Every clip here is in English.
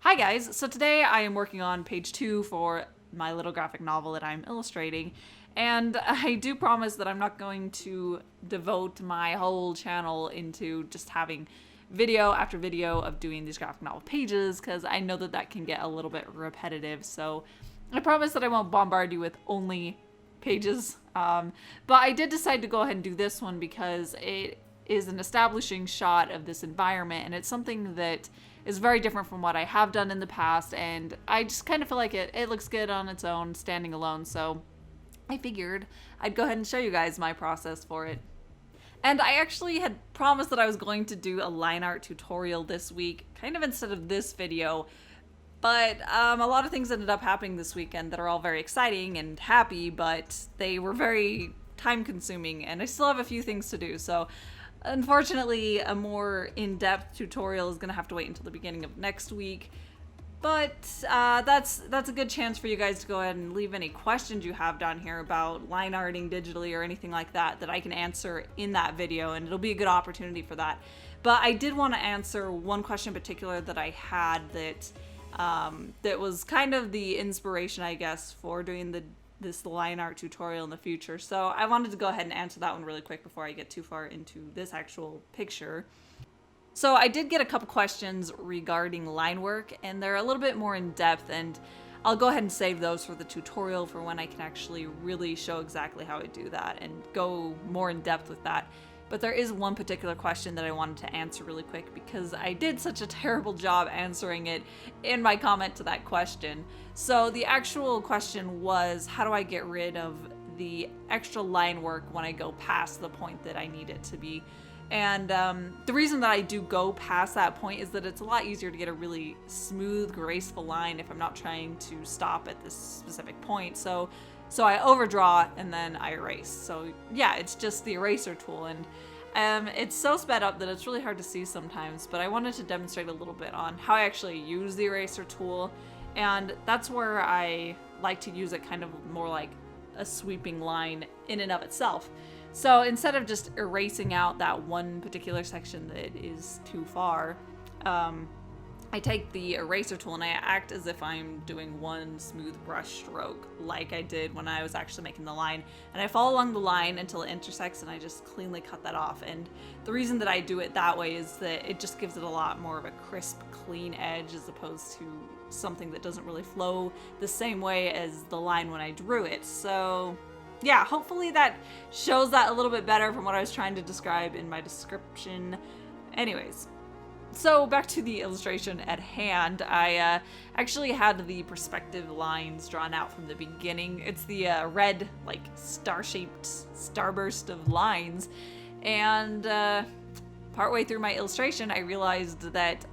Hi guys, so today I am working on page 2 for my little graphic novel that I'm illustrating, and I do promise that I'm not going to devote my whole channel into just having video after video of doing these graphic novel pages, because I know that that can get a little bit repetitive, so I promise that I won't bombard you with only pages. But I did decide to go ahead and do this one because it is an establishing shot of this environment, and it's something that is very different from what I have done in the past, and I just kind of feel like it looks good on its own, standing alone, so I figured I'd go ahead and show you guys my process for it. And I actually had promised that I was going to do a line art tutorial this week, kind of instead of this video, but a lot of things ended up happening this weekend that are all very exciting and happy, but they were very time consuming, and I still have a few things to do, so unfortunately, a more in-depth tutorial is going to have to wait until the beginning of next week. But that's a good chance for you guys to go ahead and leave any questions you have down here about line arting digitally or anything like that that I can answer in that video, and it'll be a good opportunity for that. But I did want to answer one question in particular that I had that was kind of the inspiration, I guess, for doing this line art tutorial in the future. So I wanted to go ahead and answer that one really quick before I get too far into this actual picture. So I did get a couple questions regarding line work, and they're a little bit more in depth, and I'll go ahead and save those for the tutorial for when I can actually really show exactly how I do that and go more in depth with that. But there is one particular question that I wanted to answer really quick because I did such a terrible job answering it in my comment to that question. So the actual question was, how do I get rid of the extra line work when I go past the point that I need it to be? And the reason that I do go past that point is that it's a lot easier to get a really smooth, graceful line if I'm not trying to stop at this specific point. So I overdraw and then I erase. So yeah, it's just the eraser tool, and it's so sped up that it's really hard to see sometimes, but I wanted to demonstrate a little bit on how I actually use the eraser tool, and that's where I like to use it kind of more like a sweeping line in and of itself. So instead of just erasing out that one particular section that is too far, I take the eraser tool and I act as if I'm doing one smooth brush stroke like I did when I was actually making the line, and I follow along the line until it intersects and I just cleanly cut that off. And the reason that I do it that way is that it just gives it a lot more of a crisp, clean edge as opposed to something that doesn't really flow the same way as the line when I drew it. So yeah, hopefully that shows that a little bit better from what I was trying to describe in my description. Anyways, so back to the illustration at hand, I actually had the perspective lines drawn out from the beginning. It's the red, like, star-shaped starburst of lines. And partway through my illustration, I realized that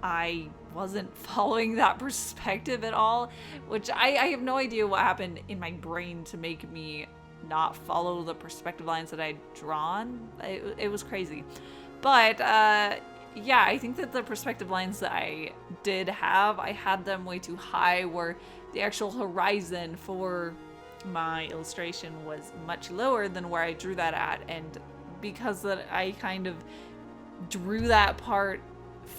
I wasn't following that perspective at all, which I have no idea what happened in my brain to make me not follow the perspective lines that I'd drawn. It was crazy. But yeah, I think that the perspective lines that I did have, I had them way too high, where the actual horizon for my illustration was much lower than where I drew that at. And because that I kind of drew that part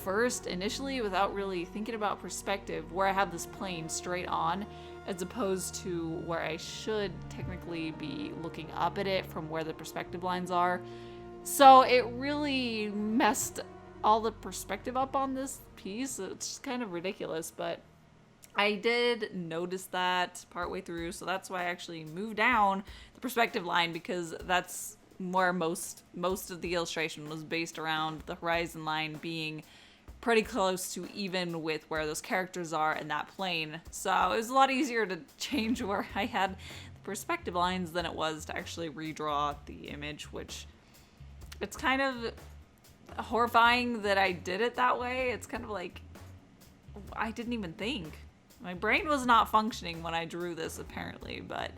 first initially without really thinking about perspective, where I have this plane straight on as opposed to where I should technically be looking up at it from where the perspective lines are. So it really messed all the perspective up on this piece. It's just kind of ridiculous, but I did notice that partway through, so that's why I actually moved down the perspective line, because that's where most of the illustration was based around the horizon line being pretty close to even with where those characters are in that plane. So it was a lot easier to change where I had the perspective lines than it was to actually redraw the image, which it's kind of horrifying that I did it that way. It's kind of like, I didn't even think. My brain was not functioning when I drew this, apparently, but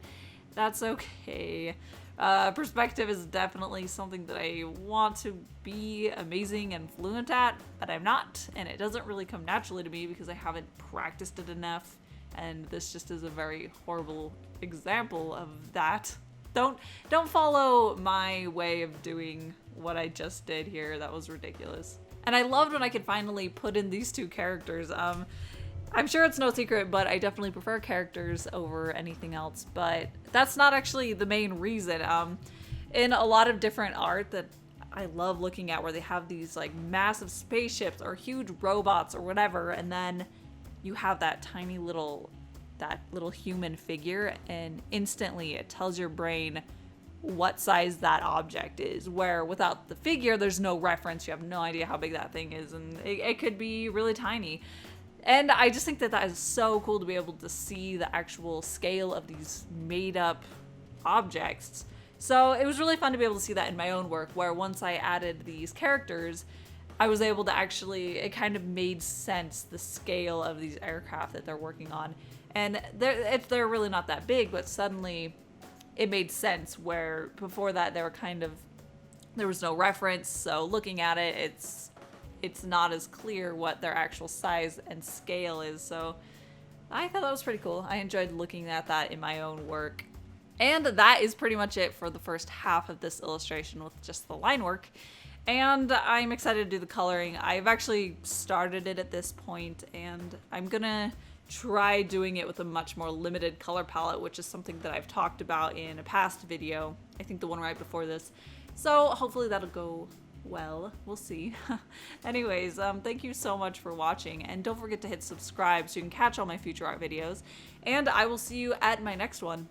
that's okay. Perspective is definitely something that I want to be amazing and fluent at, but I'm not, and it doesn't really come naturally to me because I haven't practiced it enough, and this just is a very horrible example of that. Don't follow my way of doing what I just did here. That was ridiculous. And I loved when I could finally put in these two characters. I'm sure it's no secret, but I definitely prefer characters over anything else. But that's not actually the main reason. In a lot of different art that I love looking at, where they have these like massive spaceships or huge robots or whatever, and then you have that little human figure, and instantly it tells your brain what size that object is, where without the figure there's no reference. You have no idea how big that thing is, and it could be really tiny. And I just think that that is so cool to be able to see the actual scale of these made up objects. So it was really fun to be able to see that in my own work, where once I added these characters, I was able to actually, it kind of made sense, the scale of these aircraft that they're working on. And they're really not that big, but suddenly it made sense, where before that there was no reference. So looking at it, it's not as clear what their actual size and scale is. So I thought that was pretty cool. I enjoyed looking at that in my own work. And that is pretty much it for the first half of this illustration with just the line work. And I'm excited to do the coloring. I've actually started it at this point, and I'm gonna try doing it with a much more limited color palette, which is something that I've talked about in a past video. I think the one right before this. So hopefully that'll go well. We'll see. Anyways, thank you so much for watching, and don't forget to hit subscribe so you can catch all my future art videos. And I will see you at my next one.